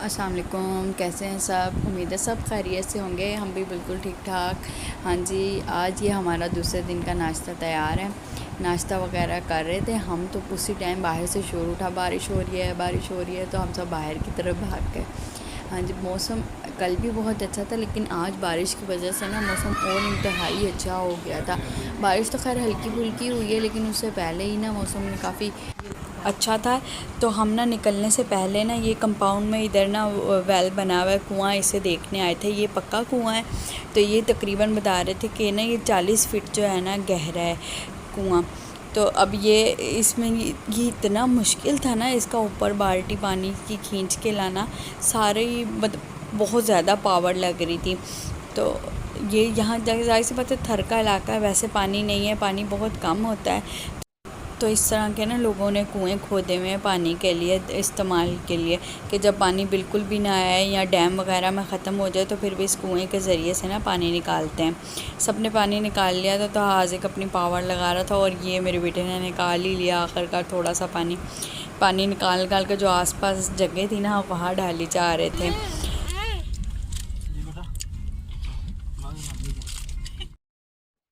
अस्सलाम वालेकुम। कैसे हैं सब? उम्मीद है सब खैरियत से होंगे। हम भी बिल्कुल ठीक ठाक। हाँ जी, आज ये हमारा दूसरे दिन का नाश्ता तैयार है। नाश्ता वगैरह कर रहे थे हम, तो उसी टाइम बाहर से शोर उठा, बारिश हो रही है, बारिश हो रही है, तो हम सब बाहर की तरफ भाग गए। हाँ जी, मौसम कल भी बहुत अच्छा था, लेकिन आज बारिश की वजह से ना मौसम और इंतहाई अच्छा हो गया था। बारिश तो खैर हल्की फुल्की हुई है, लेकिन उससे पहले ही ना मौसम ने काफ़ी अच्छा था। तो हम ना निकलने से पहले ना ये कंपाउंड में इधर ना वेल बना हुआ है, कुआँ, इसे देखने आए थे। ये पक्का कुआँ है। तो ये तकरीबन बता रहे थे कि ना ये 40 फीट जो है ना गहरा है कुआँ। तो अब ये इसमें ये इतना मुश्किल था ना, इसका ऊपर बाल्टी पानी की खींच के लाना, सारे ही बहुत ज़्यादा पावर लग रही थी। तो ये यहाँ जाहिर सी बात है, थर का इलाका है, वैसे पानी नहीं है, पानी बहुत कम होता है। तो इस तरह के ना लोगों ने कुएं खोदे हुए हैं पानी के लिए, इस्तेमाल के लिए, कि जब पानी बिल्कुल भी ना आए या डैम वगैरह में ख़त्म हो जाए तो फिर भी इस कुएं के ज़रिए से ना पानी निकालते हैं। सब ने पानी निकाल लिया था। तो हाजिक अपनी पावर लगा रहा था और ये मेरे बेटे ने निकाल ही लिया आखिरकार थोड़ा सा पानी निकाल के जो आसपास जगह थी ना वहाँ डाली जा रहे थे।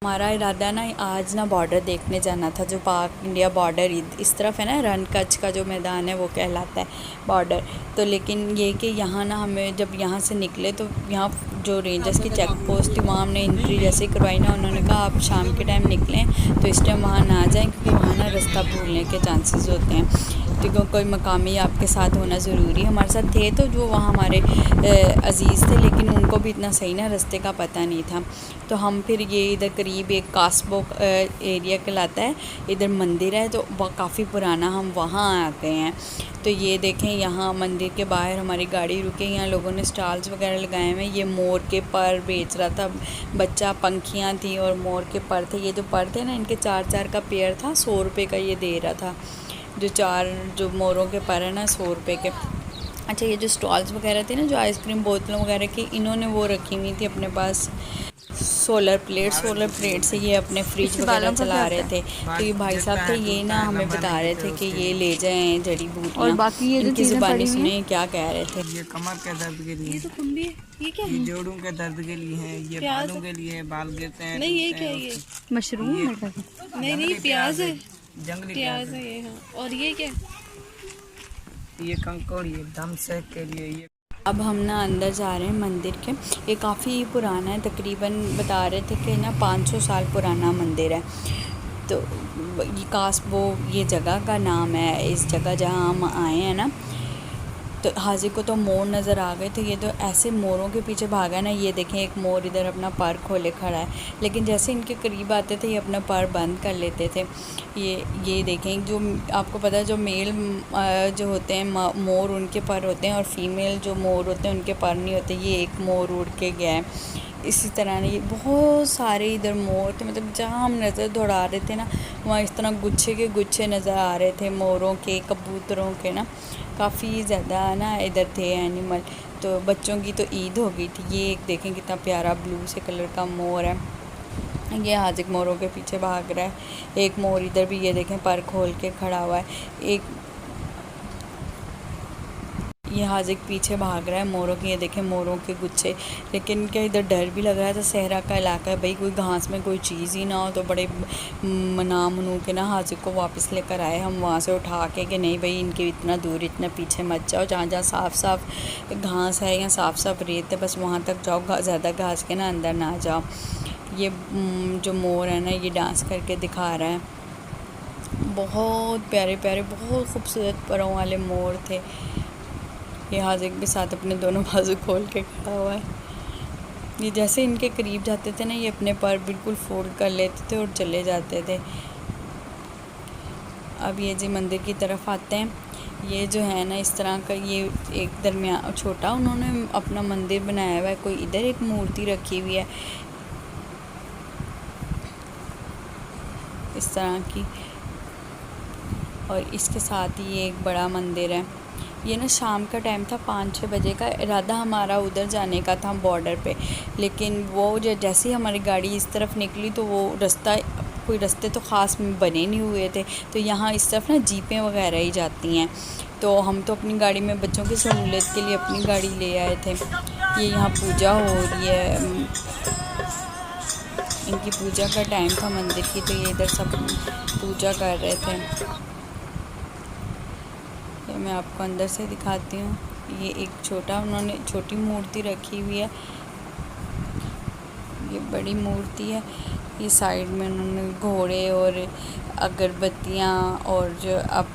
हमारा इरादा ना आज ना बॉर्डर देखने जाना था, जो पाक इंडिया बॉर्डर इस तरफ है ना, रन कच्छ का जो मैदान है वो कहलाता है बॉर्डर। तो लेकिन ये कि यहाँ ना हमें जब यहाँ से निकले तो यहाँ जो रेंजर्स की चेक पोस्ट थी वहाँ हमने एंट्री जैसे करवाई ना, उन्होंने कहा आप शाम के टाइम निकलें तो इस टाइम वहाँ ना जाएं, क्योंकि वहाँ ना रास्ता भूलने के चांसेस होते हैं। तो कोई मकामी आपके साथ होना ज़रूरी है। हमारे साथ थे तो जो वहाँ हमारे अज़ीज़ थे, लेकिन उनको भी इतना सही ना रास्ते का पता नहीं था। तो हम फिर ये इधर करीब एक कासबो एरिया कहलाता है, इधर मंदिर है, तो वह काफ़ी पुराना, हम वहाँ आ गए हैं। तो ये देखें, यहाँ मंदिर के बाहर हमारी गाड़ी रुके, यहाँ लोगों ने स्टॉल्स वगैरह लगाए हुए हैं। ये मोर के पर बेच रहा था बच्चा, पंखियाँ थी और मोर के पर थे। ये जो पर थे ना, इनके 4 का पेयर था, 100 रुपये का ये दे रहा था। जो मोरों के पर है ना, 100 रुपये के। अच्छा, ये जो स्टॉल्स वगैरह थे ना, जो आइसक्रीम बोतलों वगैरह की, इन्होंने वो रखी हुई थी अपने पास सोलर प्लेट से ये अपने फ्रिज वगैरह चला रहे थे। तो ये भाई साहब थे, ये ना हमें बता रहे थे कि ये ले जाएं जड़ी बूटियाँ, और बाकी ये इनकी ज़ुबानी सुने क्या कह रहे थे। ये कमर के दर्द के लिए, ये तो खुम्बी है। ये क्या है? ये जोड़ों के दर्द के लिए है, ये बालों के लिए, बाल गिरते हैं। नहीं, ये क्या है? ये मशरूम है? नहीं प्याज है, जंगली प्याज है ये। हाँ, और ये क्या? ये कंकोड़, ये दम सेक के लिए। ये अब हम ना अंदर जा रहे हैं मंदिर के। ये काफ़ी पुराना है, तकरीबन बता रहे थे कि ना 500 साल पुराना मंदिर है। तो ये कासबो ये जगह का नाम है, इस जगह जहाँ हम आए हैं ना। तो हाजी को तो मोर नज़र आ गए थे, ये तो ऐसे मोरों के पीछे भागा ना। ये देखें, एक मोर इधर अपना पर खोले खड़ा है, लेकिन जैसे इनके करीब आते थे ये अपना पर बंद कर लेते थे। ये देखें, जो आपको पता है, जो मेल जो होते हैं मोर, उनके पर होते हैं, और फीमेल जो मोर होते हैं उनके पर नहीं होते। ये एक मोर उड़ के गया है। इसी तरह ना ये बहुत सारे इधर मोर थे, मतलब जहाँ हम नज़र दौड़ा रहे थे ना, वहाँ इस तरह गुच्छे के गुच्छे नज़र आ रहे थे मोरों के, कबूतरों के ना, काफ़ी ज़्यादा ना इधर थे एनिमल। तो बच्चों की तो ईद हो गई थी। ये एक देखें कितना प्यारा ब्लू से कलर का मोर है, ये हाजिक मोरों के पीछे भाग रहा है। एक मोर इधर भी ये देखें पर खोल के खड़ा हुआ है। ये हाजिक पीछे भाग रहा है मोरों के, ये देखें मोरों के गुच्छे। लेकिन क्या इधर डर भी लग रहा था, सहरा का इलाका है भाई, कोई घास में कोई चीज़ ही ना हो। तो बड़े मना मनू के ना हाजिक को वापस लेकर आए हम वहाँ से उठा के, कि नहीं भाई इनके इतना दूर, इतना पीछे मत जाओ, जहाँ जहाँ साफ़ साफ़ घास है या साफ़ साफ़ रेत है बस वहाँ तक जाओ, ज़्यादा घास के ना अंदर ना जाओ। ये जो मोर है ना, ये डांस करके दिखा रहा है। बहुत प्यारे प्यारे, बहुत खूबसूरत परों वाले मोर थे। ये हाजिक भी साथ अपने दोनों बाजू खोल के खड़ा हुआ है। ये जैसे इनके करीब जाते थे ना, ये अपने पर बिल्कुल फोल्ड कर लेते थे और चले जाते थे। अब ये जी मंदिर की तरफ आते हैं। ये जो है ना इस तरह का, ये एक दरमियान छोटा उन्होंने अपना मंदिर बनाया हुआ है। कोई इधर एक मूर्ति रखी हुई है इस तरह की, और इसके साथ ही ये एक बड़ा मंदिर है। ये ना शाम का टाइम था, 5-6 बजे का। इरादा हमारा उधर जाने का था बॉर्डर पे, लेकिन वो जैसे ही हमारी गाड़ी इस तरफ निकली तो वो रास्ता कोई रास्ते तो ख़ास बने नहीं हुए थे, तो यहाँ इस तरफ ना जीपें वगैरह ही जाती हैं। तो हम तो अपनी गाड़ी में बच्चों की सहूलियत के लिए अपनी गाड़ी ले आए थे। ये यहाँ पूजा हो रही है, इनकी पूजा का टाइम था मंदिर की, तो ये इधर सब पूजा कर रहे थे। तो मैं आपको अंदर से दिखाती हूँ। ये एक उन्होंने छोटी मूर्ति रखी हुई है, ये बड़ी मूर्ति है। ये साइड में उन्होंने घोड़े और अगरबत्तियाँ और जो अब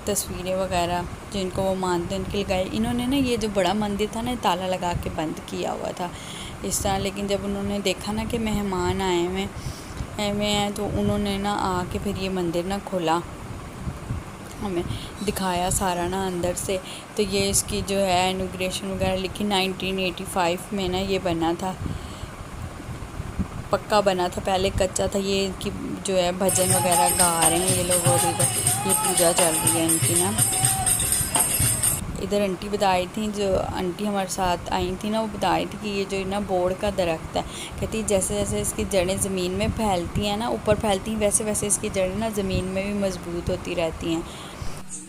तस्वीरें वगैरह जिनको वो मानते हैं उनके लगाए। इन्होंने ना ये जो बड़ा मंदिर था ना, ताला लगा के बंद किया हुआ था इस तरह, लेकिन जब उन्होंने देखा ना कि मेहमान आए हुए हैं तो उन्होंने ना आके फिर ये मंदिर ना खोला, हमें दिखाया सारा ना अंदर से। तो ये इसकी जो है इनॉग्रेशन वगैरह लिखी 1985 में ना ये बना था, पक्का बना था, पहले कच्चा था। ये इनकी जो है भजन वगैरह गा रहे हैं ये लोग, और इधर ये पूजा चल रही है इनकी ना। इधर आंटी बताई थी, जो आंटी हमारे साथ आई थी ना, वो बताई थी कि ये जो ना बोर्ड का दरख्त है, कहती जैसे जैसे इसकी जड़ें ज़मीन में फैलती हैं ना, ऊपर फैलती हैं, वैसे वैसे इसकी जड़ें ना ज़मीन में भी मजबूत होती रहती हैं।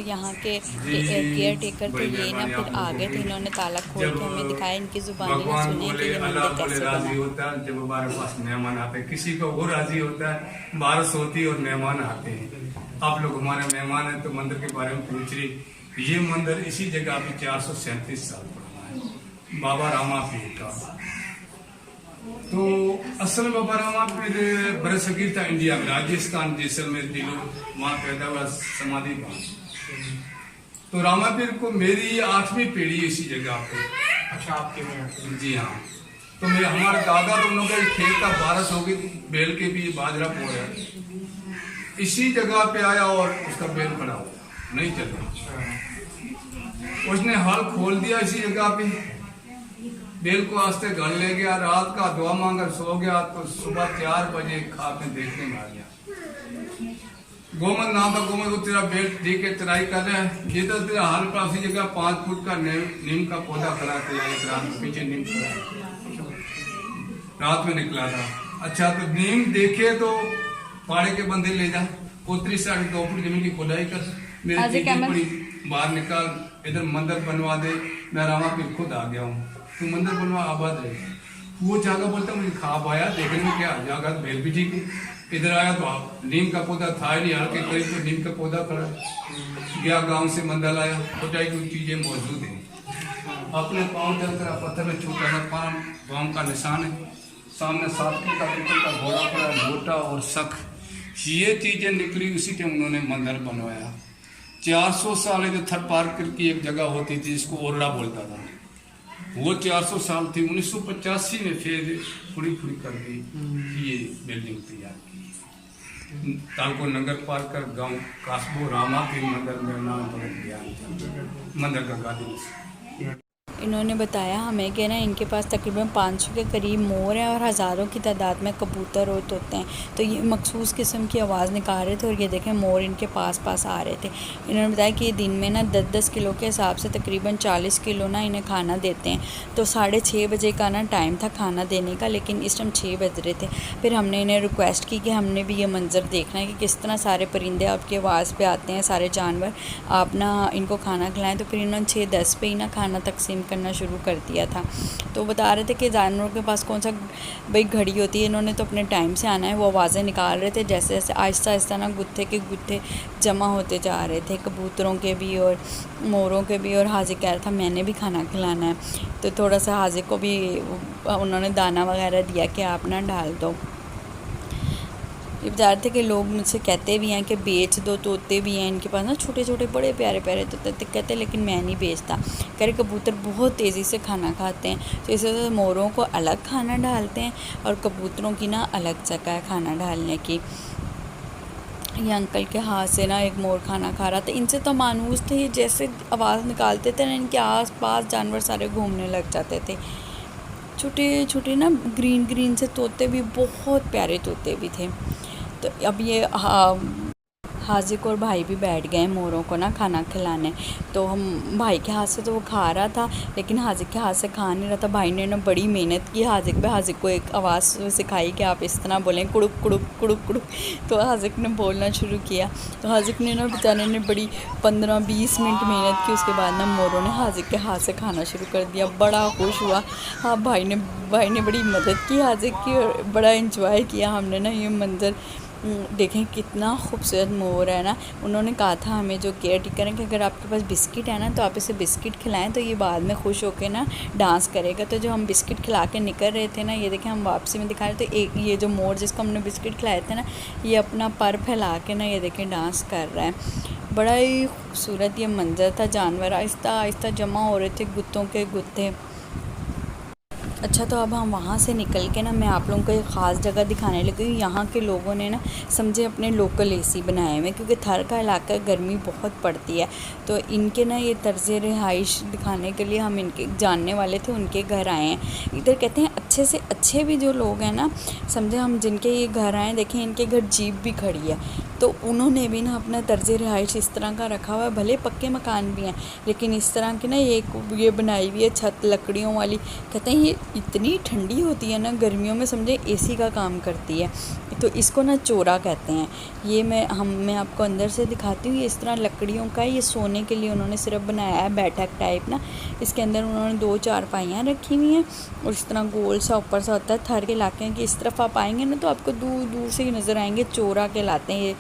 यहाँ के केयर टेकर तो ये ना फिर आगे थे, इन्होंने ताला खोल के हमें दिखाया, इनकी जुबानी में सुने कि ये मंदिर कैसे राजी होता है जब हमारे पास मेहमान आते हैं, किसी को वो राजी होता है, बारिश होती है और मेहमान आते हैं। आप लोग हमारे मेहमान हैं तो मंदिर के बारे में पूछ रही। ये मंदिर इसी जगह पे 437 साल पुराना है, बाबा रामा पीर का। तो असल बाबा रामा पीर बरसगीर था इंडिया में, राजस्थान जैसलमेर जिलों वहाँ पैदा हुआ, समाधि वहाँ। तो रामा पीर को मेरी 8वीं पीढ़ी इसी जगह पे। अच्छा, आपके में? जी हाँ। तो मैं हमारे दादा दोनों का खेत का बारिश होगी, बेल के भी बाजरा बो रहा है, इसी जगह पे आया और उसका बेल पड़ा हुआ नहीं चल रहा। उसने हल खोल दिया इसी जगह पे, बेल को आस्ते घर ले गया, रात का दुआ मांगा सो गया, तो सुबह 4 बजे खा के देखने में आ गया। गोमन नाम था, गोमन वो तेरा बेल दे के तराई कर रहा है, ये तो तेरा हाल पर उसी जगह 5 फुट का नीम का पौधा खड़ा किया, एक रात पीछे नीम खड़ा रात में निकला था। अच्छा, तो नीम देखे तो पाड़े के बंदे ले जा, पोतरी 2.5 फुट जमीन की खुदाई कर, मेरी चीजें पड़ी बाहर निकाल, इधर मंदिर बनवा दे। मैं रामा पीर खुद आ गया हूँ, तू मंदिर बनवा, आबाद रहेगा। वो जागा बोलता मुझे खाब आया, देखने में क्या जागा, बेल भी ठीक है। इधर आया तो नीम का पौधा था ही नहीं, हल्के करीब तो नीम का पौधा खड़ा गया, गांव से मंदिर आया, खुदाई की चीजें मौजूद हैं। अपने पाँव जलकर पत्थर में छूटा था, गांव का निशान है, सामने 7 फीट का घोड़ा पड़ा, लोटा और सख, ये चीजें निकली। उसी टाइम उन्होंने मंदिर बनवाया। 400 साल जो थर पार्कर की एक जगह होती थी जिसको ओरड़ा बोलता था, वो 400 साल थी। 1985 में फिर पूरी कर दी, ये बिल्डिंग तैयार की। तालको नगर पार्कर गांव कासबो रामा के मंदिर में नाम मंदिर का गादी। इन्होंने बताया हमें कि ना इनके पास तकरीबन 500 के करीब मोर हैं और हज़ारों की तादाद में कबूतर और तोते हैं। तो ये मखसूस किस्म की आवाज़ निकाल रहे थे और ये देखें मोर इनके पास आ रहे थे। इन्होंने बताया कि ये दिन में ना 10-10 किलो के हिसाब से तकरीबन 40 किलो ना इन्हें खाना देते हैं। तो 6:30 बजे का ना टाइम था खाना देने का, लेकिन इस टाइम 6 बज रहे थे। फिर हमने इन्हें रिक्वेस्ट की कि हमने भी ये मंज़र देखना है कि किस तरह सारे परिंदे आपकी आवाज़ पे आते हैं, सारे जानवर, आप ना इनको खाना खिलाएं। तो फिर इन्होंने 6:10 पे ही ना खाना तकसीम करना शुरू कर दिया था। तो बता रहे थे कि जानवरों के पास कौन सा भाई घड़ी होती है, इन्होंने तो अपने टाइम से आना है। वो आवाज़ें निकाल रहे थे, जैसे जैसे आहिस्ता आहिस्ता ना गुत्थे के गुत्थे जमा होते जा रहे थे, कबूतरों के भी और मोरों के भी। और हाजी कह रहा था मैंने भी खाना खिलाना है, तो थोड़ा सा हाजी को भी उन्होंने दाना वगैरह दिया कि आप ना डाल दो। ये बता रहे थे कि लोग मुझसे कहते भी हैं कि बेच दो, तोते भी हैं इनके पास ना, छोटे छोटे बड़े प्यारे प्यारे तोते कहते, लेकिन मैं नहीं बेचता। कह रहे कबूतर बहुत तेज़ी से खाना खाते हैं, तो इस वजह से मोरों को अलग खाना डालते हैं और कबूतरों की ना अलग जगह है खाना डालने की। ये अंकल के हाथ से ना एक मोर खाना खा रहा था। इनसे तो मानूस थे, जैसे आवाज़ निकालते थे ना इनके आस पास जानवर सारे घूमने लग जाते थे। छोटे छोटे ना ग्रीन से तोते भी, बहुत प्यारे तोते भी थे। तो अब ये हाजिक और भाई भी बैठ गए मोरों को ना खाना खिलाने। तो हम भाई के हाथ से तो वो खा रहा था, लेकिन हाजिक के हाथ से खा नहीं रहा था। भाई ने ना बड़ी मेहनत की हाजिक पे, हाजिक को एक आवाज़ सिखाई कि आप इस तरह बोलें, कुड़ुक कुड़ुक कुड़ुक कुड़ुक। तो हाजिक ने बोलना शुरू किया। तो हाजिक ने ना बेचारे ने बड़ी 15-20 मिनट मेहनत की। उसके बाद ना मोरों ने हाजिक के हाथ से खाना शुरू कर दिया। बड़ा खुश हुआ। हाँ, भाई ने बड़ी मदद की हाजिक की, और बड़ा इंजॉय किया हमने ना ये मंज़र। देखें कितना खूबसूरत मोर है ना। उन्होंने कहा था हमें, जो केयर टेकर है, कि अगर आपके पास बिस्किट है ना तो आप इसे बिस्किट खिलाएं तो ये बाद में खुश होकर ना डांस करेगा। तो जो हम बिस्किट खिला के निकल रहे थे ना, ये देखें हम वापसी में दिखा रहे थे, एक ये जो मोर जिसको हमने बिस्किट खिलाए थे ना, ये अपना पर फैला के ना ये देखें डांस कर रहा है। बड़ा ही खूबसूरत ये मंज़र था। जानवर आहिस्ता आहिस्ता जमा हो रहे थे, गुत्तों के गुत्ते। अच्छा, तो अब हम वहाँ से निकल के ना मैं आप लोगों को एक ख़ास जगह दिखाने लगी हूँ। यहाँ के लोगों ने ना समझे अपने लोकल एसी बनाए हुए, क्योंकि थर का इलाका गर्मी बहुत पड़ती है। तो इनके ना ये तर्ज़ रिहाइश दिखाने के लिए हम इनके जानने वाले थे, उनके घर आए हैं। इधर कहते हैं अच्छे से अच्छे भी जो लोग हैं ना, समझे हम जिनके ये घर आए, देखें इनके घर जीप भी खड़ी है। तो उन्होंने भी ना अपना तर्ज़ रिहाइश इस तरह का रखा हुआ है। भले पक्के मकान भी हैं, लेकिन इस तरह की ना ये बनाई हुई है छत लकड़ियों वाली। कहते हैं ये इतनी ठंडी होती है ना गर्मियों में, समझे एसी का काम करती है। तो इसको ना चोरा कहते हैं। ये मैं आपको अंदर से दिखाती हूँ। ये इस तरह लकड़ियों का, ये सोने के लिए उन्होंने सिर्फ बनाया है, बैठक टाइप ना। इसके अंदर उन्होंने 2 चारपाइयाँ रखी हुई हैं, और इस तरह गोल सा ऊपर सा होता है। थर के इलाके की इस तरफ आप आएंगे ना तो आपको दूर दूर से ही नज़र आएंगे। चोरा कहलाते हैं ये।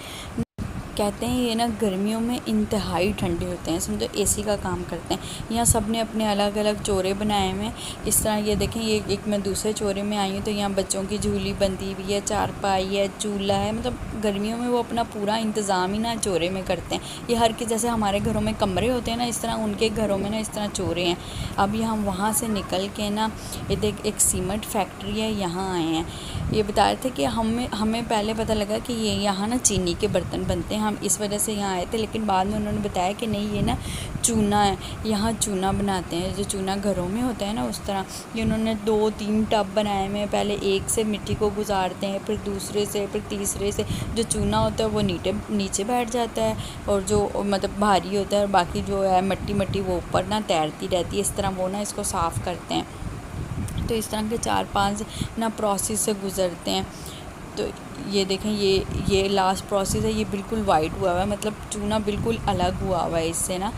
कहते हैं ये ना गर्मियों में इंतहाई ठंडे होते हैं, समझो एसी का काम करते हैं। यहाँ सब ने अपने अलग अलग चोरे बनाए हुए हैं। इस तरह ये देखें, ये एक मैं दूसरे चोरे में आई हूँ, तो यहाँ बच्चों की झूली बंधी हुई है, चारपाई है, चूल्हा है। मतलब गर्मियों में वो अपना पूरा इंतज़ाम ही ना चोरे में करते हैं। ये हर के जैसे हमारे घरों में कमरे होते हैं ना, इस तरह उनके घरों में ना इस तरह चोरे हैं। अब ये हम वहाँ से निकल के ना, ये देख एक सीमेंट फैक्ट्री है, यहाँ आए हैं। ये बता रहे थे कि हमें पहले पता लगा कि ये यहाँ ना चीनी के बर्तन बनते हैं, हम इस वजह से यहाँ आए थे। लेकिन बाद में उन्होंने बताया कि नहीं, ये ना चूना है, यहाँ चूना बनाते हैं, जो चूना घरों में होता है ना उस तरह। ये उन्होंने 2-3 टब बनाए हुए हैं। पहले एक से मिट्टी को गुजारते हैं, फिर दूसरे से, फिर तीसरे से। जो चूना होता है वो नीचे बैठ जाता है, और जो मतलब भारी होता है, और बाकी जो है मट्टी वो ऊपर ना तैरती रहती है। इस तरह वो ना इसको साफ़ करते हैं। तो इस तरह के 4-5 ना प्रोसेस से गुज़रते हैं। तो ये देखें, ये लास्ट प्रोसेस है। ये बिल्कुल वाइट हुआ हुआ है, मतलब चूना बिल्कुल अलग हुआ हुआ है इससे ना।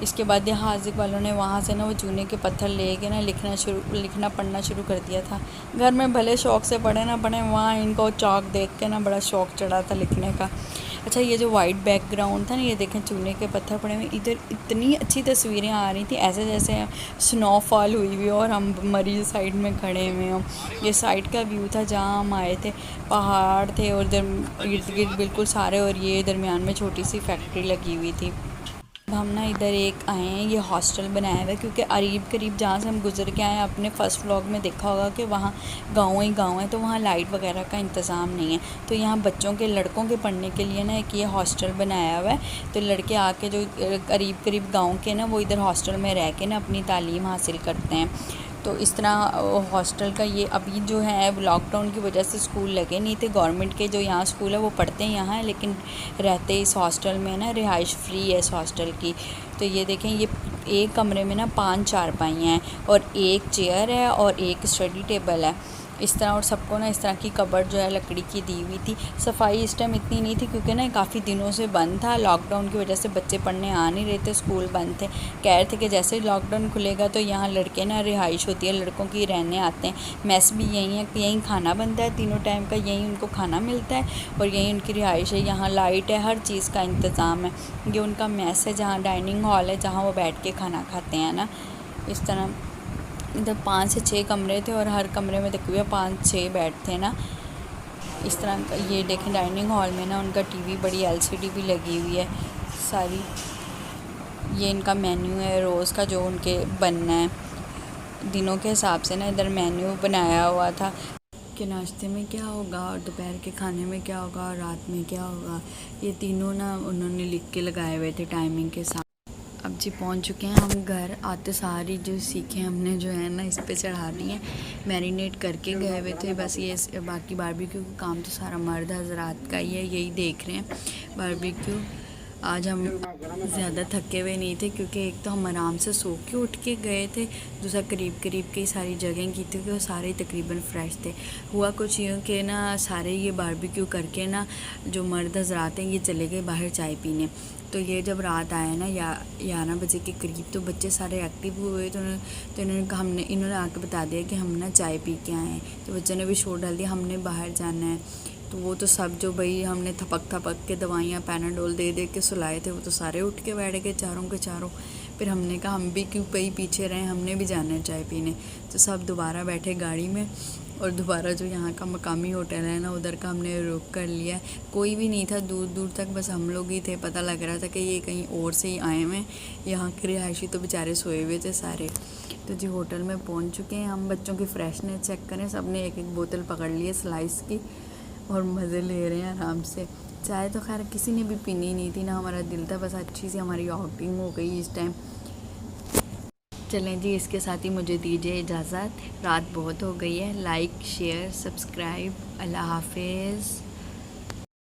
इसके बाद ये हाजिक वालों ने वहाँ से ना वो चूने के पत्थर लेके ना लिखना पढ़ना शुरू कर दिया था। घर में भले शौक़ से पढ़े ना पढ़े, वहाँ इनको चाक देख के ना बड़ा शौक़ चढ़ा था लिखने का। अच्छा, ये जो वाइट बैकग्राउंड था ना, ये देखें चूने के पत्थर पड़े हुए। इधर इतनी अच्छी तस्वीरें आ रही थी, ऐसे जैसे स्नोफॉल हुई हुई और हम मरीज साइड में खड़े हुए हों। ये साइड का व्यू था जहाँ हम आए थे। पहाड़ थे और इधर इर्द गिर्द बिल्कुल सारे, और ये दरमियान में छोटी सी फैक्ट्री लगी हुई थी। हम ना इधर एक आए हैं, ये हॉस्टल बनाया हुआ है, क्योंकि करीब जहाँ से हम गुजर के आए हैं, अपने फ़र्स्ट व्लॉग में देखा होगा कि वहाँ गाँव है, तो वहाँ लाइट वगैरह का इंतज़ाम नहीं है। तो यहाँ बच्चों के, लड़कों के पढ़ने के लिए ना एक ये हॉस्टल बनाया हुआ है। तो लड़के आके जो करीब गाँव के ना, वो इधर हॉस्टल में रह के ना अपनी तालीम हासिल करते हैं। तो इस तरह हॉस्टल का ये अभी जो है लॉकडाउन की वजह से स्कूल लगे नहीं थे। गवर्नमेंट के जो यहाँ स्कूल है वो पढ़ते हैं यहाँ, लेकिन रहते इस हॉस्टल में ना, रिहाइश फ्री है इस हॉस्टल की। तो ये देखें, ये एक कमरे में ना 5 चारपाइयाँ हैं, और एक चेयर है, और एक स्टडी टेबल है इस तरह। और सबको ना इस तरह की कबर्ड जो है लकड़ी की दी हुई थी। सफाई इस टाइम इतनी नहीं थी, क्योंकि ना काफ़ी दिनों से बंद था। लॉकडाउन की वजह से बच्चे पढ़ने आ नहीं रहे थे, स्कूल बंद थे। कह रहे थे कि जैसे लॉकडाउन खुलेगा तो यहाँ लड़के ना, रिहाइश होती है लड़कों की, रहने आते हैं। मैस भी यहीं है, यहीं खाना बनता है तीनों टाइम का, यहीं उनको खाना मिलता है, और यहीं उनकी रिहाइश है। यहाँ लाइट है, हर चीज़ का इंतज़ाम है। ये उनका मैस है, जहाँ डाइनिंग हॉल है, जहाँ वो बैठ के खाना खाते हैं ना। इस तरह इधर 5 से 6 कमरे थे, और हर कमरे में देखिए 5-6 बेड थे ना। इस तरह ये देखें, डाइनिंग हॉल में ना उनका टीवी, बड़ी एलसीडी भी लगी हुई है सारी। ये इनका मेन्यू है रोज़ का, जो उनके बनना है दिनों के हिसाब से ना। इधर मेन्यू बनाया हुआ था कि नाश्ते में क्या होगा, और दोपहर के खाने में क्या होगा, और रात में क्या होगा। ये तीनों ना उन्होंने लिख के लगाए हुए थे टाइमिंग के साथ। अब जी पहुंच चुके हैं हम घर। आते सारी जो सीखे हमने जो है ना इस पे चढ़ा दी हैं। मैरिनेट करके गए हुए थे बस। ये बाकी बारबेक्यू का काम तो सारा मर्द हजरात का ही है, यही देख रहे हैं। बारबेक्यू। आज हम ज़्यादा थके हुए नहीं थे क्योंकि एक तो हम आराम से सो के उठ के गए थे, दूसरा करीब करीब की सारी जगह की थी वो सारे तकरीबन फ्रेश थे। हुआ कुछ यूँ कि ना सारे ये बारबेक्यू करके ना जो मर्द हजरात हैं ये चले गए बाहर चाय पीने। तो ये जब रात आया ना 11 बजे के करीब तो बच्चे सारे एक्टिव हुए तो इन्होंने कहा इन्होंने आके बता दिया कि हम ना चाय पी के आए हैं। तो बच्चों ने भी शोर डाल दिया हमने बाहर जाना है। तो वो तो सब जो भाई हमने थपक के दवाइयाँ पैनाडोल दे के सुलाए थे वो तो सारे उठ के बैठ गए चारों के चारों। फिर हमने कहा हम भी क्यों पीछे रहे, हमने भी जाना है चाय पीने। तो सब दोबारा बैठे गाड़ी में और दोबारा जो यहाँ का मकामी होटल है ना उधर का हमने रुक कर लिया। कोई भी नहीं था दूर दूर तक, बस हम लोग ही थे। पता लग रहा था कि ये कहीं और से ही आए हुए हैं, यहाँ के रिहायशी तो बेचारे सोए हुए थे सारे। तो जी होटल में पहुँच चुके हैं हम। बच्चों की फ्रेशनेस चेक करें, सब ने एक एक बोतल पकड़ ली है स्लाइस की और मज़े ले रहे हैं आराम से। चाय तो खैर किसी ने भी पीनी नहीं थी ना, हमारा दिल था, बस अच्छी सी हमारी आउटिंग हो गई इस टाइम। चलें जी, इसके साथ ही मुझे दीजिए इजाज़त, रात बहुत हो गई है। लाइक शेयर सब्सक्राइब, अल्लाह हाफिज़।